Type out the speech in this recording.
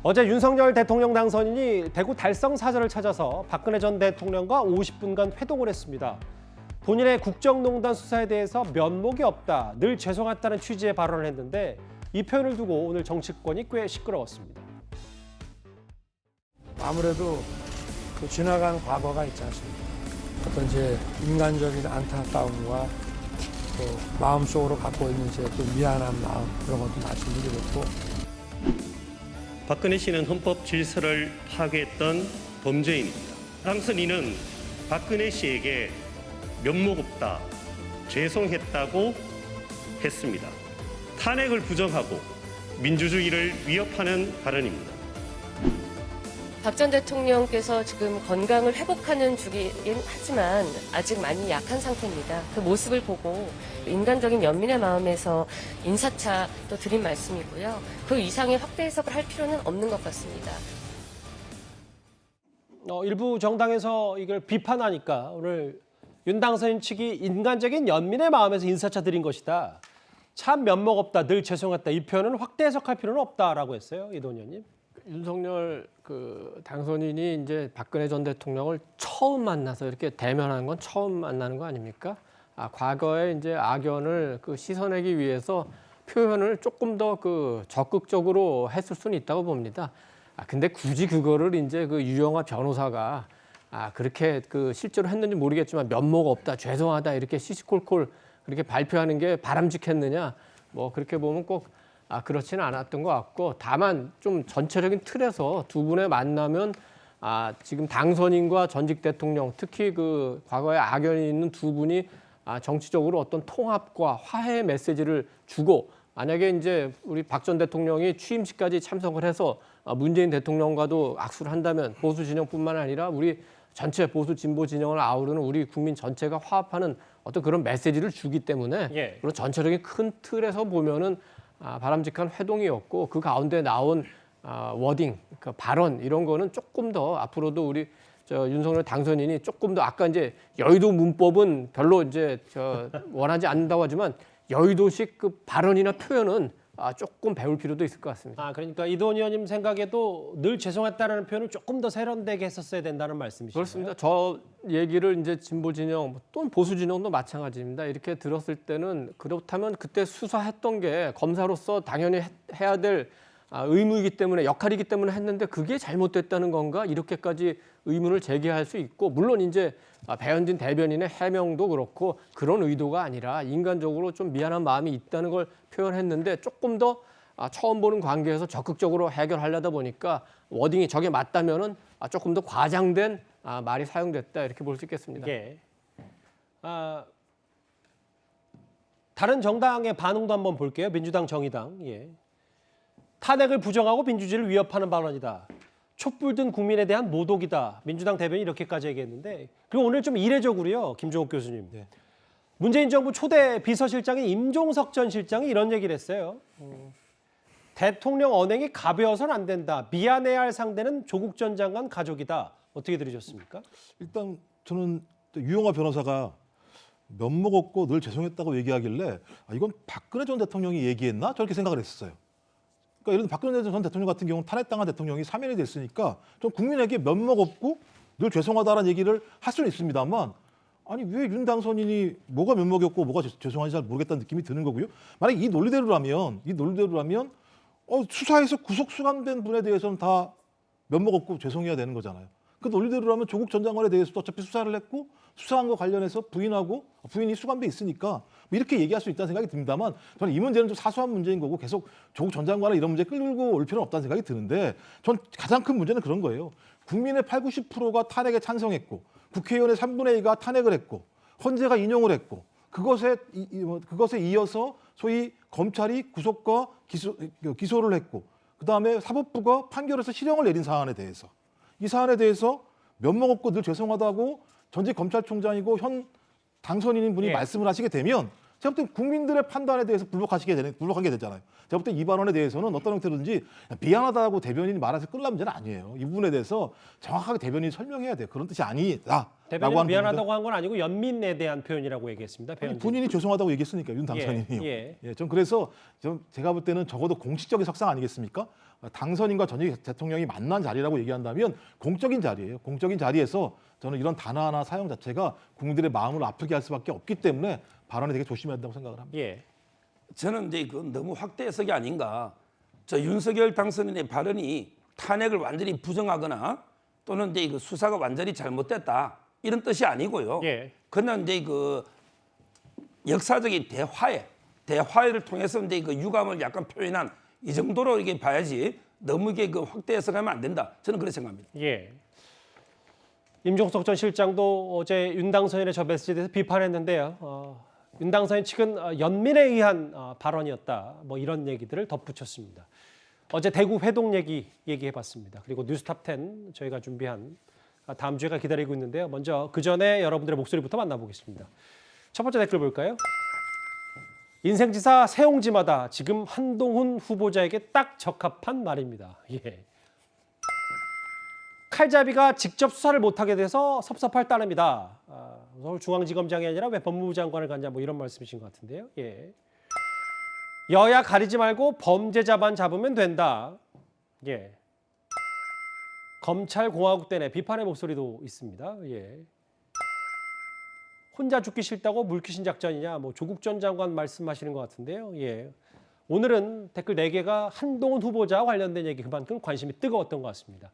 어제 윤석열 대통령 당선인이 대구 달성 사저를 찾아서 박근혜 전 대통령과 50분간 회동을 했습니다. 본인의 국정농단 수사에 대해서 면목이 없다, 늘 죄송했다는 취지의 발언을 했는데 이 표현을 두고 오늘 정치권이 꽤 시끄러웠습니다. 아무래도 그 지나간 과거가 있지 않습니까? 어떤 이제 인간적인 안타까움과 또 마음속으로 갖고 있는 이제 또 미안한 마음 그런 것도 말씀드리겠고. 박근혜 씨는 헌법 질서를 파괴했던 범죄인입니다. 당선인은 박근혜 씨에게 면목 없다, 죄송했다고 했습니다. 탄핵을 부정하고 민주주의를 위협하는 발언입니다. 박 전 대통령께서 지금 건강을 회복하는 중이긴 하지만 아직 많이 약한 상태입니다. 그 모습을 보고 인간적인 연민의 마음에서 인사차 또 드린 말씀이고요. 그 이상의 확대 해석을 할 필요는 없는 것 같습니다. 일부 정당에서 이걸 비판하니까 오늘 윤 당선인 측이 인간적인 연민의 마음에서 인사차 드린 것이다. 참 면목 없다, 늘 죄송했다. 이 표현은 확대 해석할 필요는 없다라고 했어요. 이동훈 의원님. 윤석열 당선인이 이제 박근혜 전 대통령을 처음 만나서 이렇게 대면하는 건 처음 만나는 거 아닙니까? 과거에 이제 악연을 씻어내기 위해서 표현을 조금 더 적극적으로 했을 수는 있다고 봅니다. 근데 굳이 그거를 이제 유영하 변호사가 그렇게 실제로 했는지 모르겠지만 면목 없다, 죄송하다 이렇게 시시콜콜 그렇게 발표하는 게 바람직했느냐? 뭐 그렇게 보면 꼭 그렇지는 않았던 것 같고, 다만 좀 전체적인 틀에서 두 분의 만나면 지금 당선인과 전직 대통령, 특히 과거에 악연이 있는 두 분이 정치적으로 어떤 통합과 화해의 메시지를 주고, 만약에 이제 우리 박 전 대통령이 취임식까지 참석을 해서 문재인 대통령과도 악수를 한다면 보수 진영뿐만 아니라 우리 전체 보수 진보 진영을 아우르는 우리 국민 전체가 화합하는 어떤 그런 메시지를 주기 때문에 그런 전체적인 큰 틀에서 보면은 바람직한 회동이었고, 그 가운데 나온 워딩, 발언 이런 거는 조금 더 앞으로도 우리 윤석열 당선인이 조금 더 아까 이제 여의도 문법은 별로 이제 원하지 않는다고 하지만 여의도식 발언이나 표현은 조금 배울 필요도 있을 것 같습니다. 그러니까 이동훈 의원님 생각에도 늘 죄송했다라는 표현을 조금 더 세련되게 했었어야 된다는 말씀이시죠? 그렇습니다. 저 얘기를 이제 진보 진영 또는 보수 진영도 마찬가지입니다. 이렇게 들었을 때는 그렇다면 그때 수사했던 게 검사로서 당연히 해야 될 의무이기 때문에, 역할이기 때문에 했는데 그게 잘못됐다는 건가? 이렇게까지 의문을 제기할 수 있고, 물론 이제 배현진 대변인의 해명도 그렇고 그런 의도가 아니라 인간적으로 좀 미안한 마음이 있다는 걸 표현했는데, 조금 더 처음 보는 관계에서 적극적으로 해결하려다 보니까 워딩이 저게 맞다면은 조금 더 과장된 말이 사용됐다 이렇게 볼 수 있겠습니다. 예. 다른 정당의 반응도 한번 볼게요. 민주당, 정의당. 예. 탄핵을 부정하고 민주주의를 위협하는 발언이다. 촛불 든 국민에 대한 모독이다. 민주당 대변인이 이렇게까지 얘기했는데, 그리고 오늘 좀 이례적으로요, 김종욱 교수님. 문재인 정부 초대 비서실장인 임종석 전 실장이 이런 얘기를 했어요. 대통령 언행이 가벼워서는 안 된다. 미안해야 할 상대는 조국 전 장관 가족이다. 어떻게 들으셨습니까? 일단 저는 유영하 변호사가 면목 없고 늘 죄송했다고 얘기하길래 이건 박근혜 전 대통령이 얘기했나? 저렇게 생각을 했었어요. 그러니까 예를 들어 박근혜 전 대통령 같은 경우는 탄핵당한 대통령이 사면이 됐으니까 좀 국민에게 면목 없고 늘 죄송하다라는 얘기를 할 수는 있습니다만, 아니 왜 윤 당선인이 뭐가 면목이 없고 뭐가 죄송한지 잘 모르겠다는 느낌이 드는 거고요. 만약 이 논리대로라면 수사에서 구속 수감된 분에 대해서는 다 면목 없고 죄송해야 되는 거잖아요. 그 논리대로라면 조국 전 장관에 대해서도 어차피 수사를 했고 수사한 거 관련해서 부인이 수감돼 있으니까 뭐 이렇게 얘기할 수 있다는 생각이 듭니다만, 저는 이 문제는 좀 사소한 문제인 거고 계속 조국 전 장관을 이런 문제 끌고 올 필요는 없다는 생각이 드는데, 전 가장 큰 문제는 그런 거예요. 국민의 80, 90%가 탄핵에 찬성했고 국회의원의 3분의 2가 탄핵을 했고 헌재가 인용을 했고 그것에 이어서 소위 검찰이 구속과 기소를 했고 그다음에 사법부가 판결에서 실형을 내린 사안에 대해서, 이 사안에 대해서 면목 없고 늘 죄송하다고 전직 검찰총장이고 현 당선인인 분이 말씀을 하시게 되면 제가 볼 때 국민들의 판단에 대해서 불복하게 되잖아요. 제가 볼 때 이 발언에 대해서는 어떤 형태로든지 미안하다고 대변인이 말해서 끝날 문제는 아니에요. 이 부분에 대해서 정확하게 대변인이 설명해야 돼요. 그런 뜻이 아니다. 대변인 미안하다고 한 건 아니고 연민에 대한 표현이라고 얘기했습니다. 배현진. 본인이 죄송하다고 얘기했으니까 윤 당선인이요. 예. 좀 그래서 제가 볼 때는 적어도 공식적인 석상 아니겠습니까? 당선인과 전직 대통령이 만난 자리라고 얘기한다면 공적인 자리예요. 공적인 자리에서 저는 이런 단어 하나 사용 자체가 국민들의 마음을 아프게 할 수밖에 없기 때문에 발언에 되게 조심해야 된다고 생각을 합니다. 예. 저는 이제 그 너무 확대 해석이 아닌가. 저 윤석열 당선인의 발언이 탄핵을 완전히 부정하거나 또는 이제 그 수사가 완전히 잘못됐다 이런 뜻이 아니고요. 예. 그냥 이제 그 역사적인 대화를 통해서 이제 그 유감을 약간 표현한 이 정도로 이게 봐야지 너무 이게 그 확대 해석하면 안 된다. 저는 그렇게 생각합니다. 예. 임종석 전 실장도 어제 윤 당선인의 저 메시지에 대해서 비판했는데요. 윤 당선인 측은 연민에 의한 발언이었다. 뭐 이런 얘기들을 덧붙였습니다. 어제 대구 회동 얘기해봤습니다. 그리고 뉴스탑 10 저희가 준비한 다음 주에가 기다리고 있는데요. 먼저 그 전에 여러분들의 목소리부터 만나보겠습니다. 첫 번째 댓글 볼까요? 인생지사 세옹지마다 지금 한동훈 후보자에게 딱 적합한 말입니다. 예. 칼잡이가 직접 수사를 못하게 돼서 섭섭할 따름이다. 서울중앙지검장이 아니라 왜 법무부 장관을 갔냐 뭐 이런 말씀이신 것 같은데요. 예. 여야 가리지 말고 범죄자만 잡으면 된다. 예. 검찰공화국 때문에 비판의 목소리도 있습니다. 예. 혼자 죽기 싫다고 물귀신 작전이냐 뭐 조국 전 장관 말씀하시는 것 같은데요. 예. 오늘은 댓글 4개가 한동훈 후보자와 관련된 얘기 그만큼 관심이 뜨거웠던 것 같습니다.